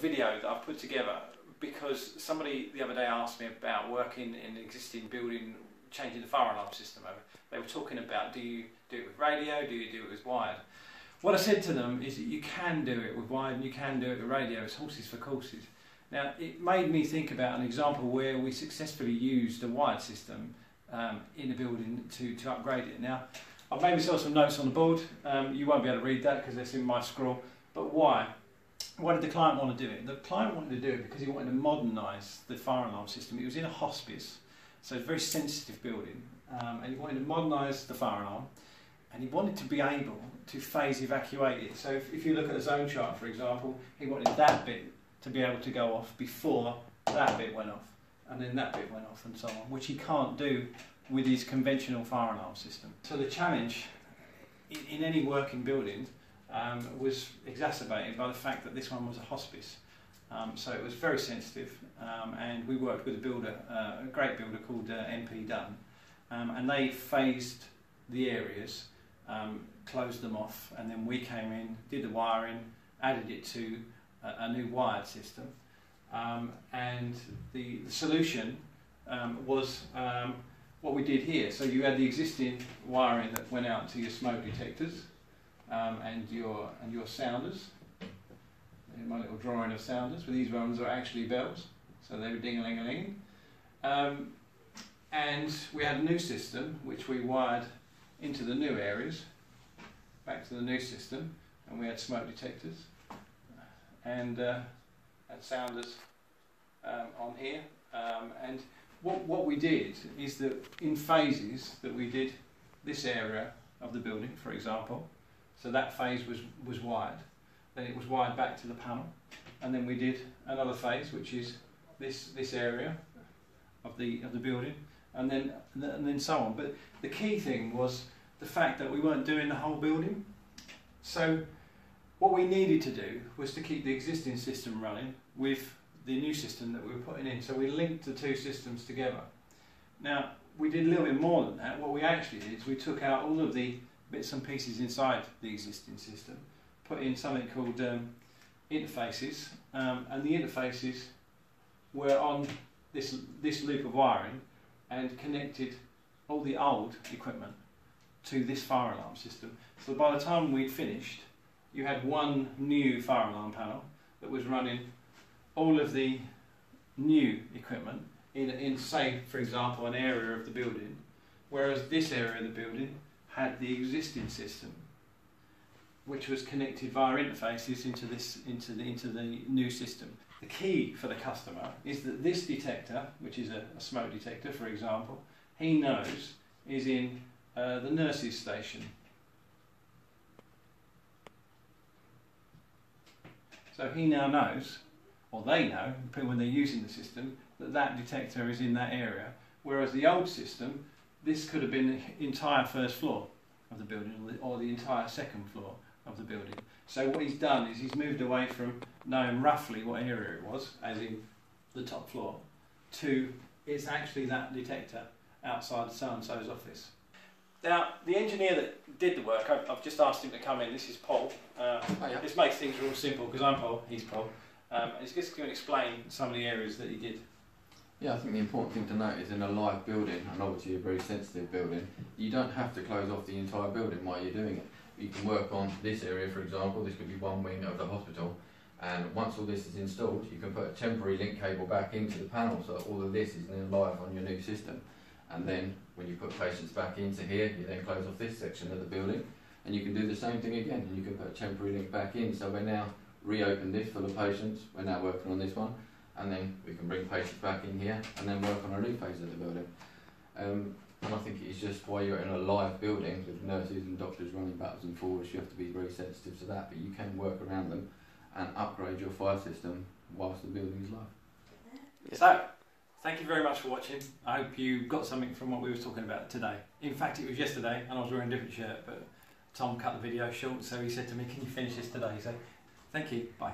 video that I've put together because somebody the other day asked me about working in an existing building, changing the fire alarm system over. They were talking about, do you do it with radio, do you do it with wired? What I said to them is that you can do it with wired and you can do it with radio. It's horses for courses. Now, it made me think about an example where we successfully used a wired system in a building to upgrade it. Now, I've made myself some notes on the board. You won't be able to read that because that's in my scroll. But why? Why did the client want to do it? The client wanted to do it because he wanted to modernise the fire alarm system. It was in a hospice, so it's a very sensitive building, and he wanted to modernise the fire alarm, and he wanted to be able to phase evacuate it. So if you look at the zone chart, for example, he wanted that bit to be able to go off before that bit went off, and then that bit went off, and so on, which he can't do with his conventional fire alarm system. So the challenge in any working building was exacerbated by the fact that this one was a hospice. So it was very sensitive, and we worked with a builder, a great builder called MP Dunn, and they phased the areas, closed them off, and then we came in, did the wiring, added it to a new wired system, and the solution was what we did here. So you had the existing wiring that went out to your smoke detectors and your sounders. In my little drawing of sounders, but these ones are actually bells, so they were ding-a-ling-a-ling. And we had a new system which we wired into the new areas, back to the new system, and we had smoke detectors and had sounders on here. And what we did is that in phases that we did this area of the building, for example, so that phase was wired. Then it was wired back to the panel, and then we did another phase, which is this area of the building, and then so on. But the key thing was the fact that we weren't doing the whole building. So what we needed to do was to keep the existing system running with the new system that we were putting in. So we linked the two systems together. Now we did a little bit more than that. What we actually did is we took out all of the bits and pieces inside the existing system, put in something called interfaces, and the interfaces were on this loop of wiring and connected all the old equipment to this fire alarm system. So by the time we'd finished, you had one new fire alarm panel that was running all of the new equipment in say, for example, an area of the building, whereas this area of the building had the existing system, which was connected via interfaces into the new system. The key for the customer is that this detector, which is a smoke detector, for example, he knows is in the nurses' station. So he now knows, or they know, when they're using the system, that that detector is in that area. Whereas the old system, this could have been the entire first floor of the building, or the entire second floor of the building. So what he's done is he's moved away from knowing roughly what area it was, as in the top floor, to it's actually that detector outside so-and-so's office. Now, the engineer that did the work, I've just asked him to come in. This is Paul. Oh, yeah. This makes things real simple because I'm Paul, he's Paul. He's just going to explain some of the areas that he did. Yeah, I think the important thing to note is in a live building, and obviously a very sensitive building, you don't have to close off the entire building while you're doing it. You can work on this area, for example. This could be one wing of the hospital, and once all this is installed, you can put a temporary link cable back into the panel, so all of this is then live on your new system. And then when you put patients back into here, you then close off this section of the building, and you can do the same thing again, and you can put a temporary link back in. So we're now reopen this full of patients, we're now working on this one, and then we can bring patients back in here and then work on a new phase of the building. And I think it's just why you're in a live building with nurses and doctors running backwards and forwards, you have to be very sensitive to that, but you can work around them and upgrade your fire system whilst the building is live. So, thank you very much for watching. I hope you got something from what we were talking about today. In fact, it was yesterday and I was wearing a different shirt, but Tom cut the video short, so he said to me, can you finish this today? So, thank you, bye.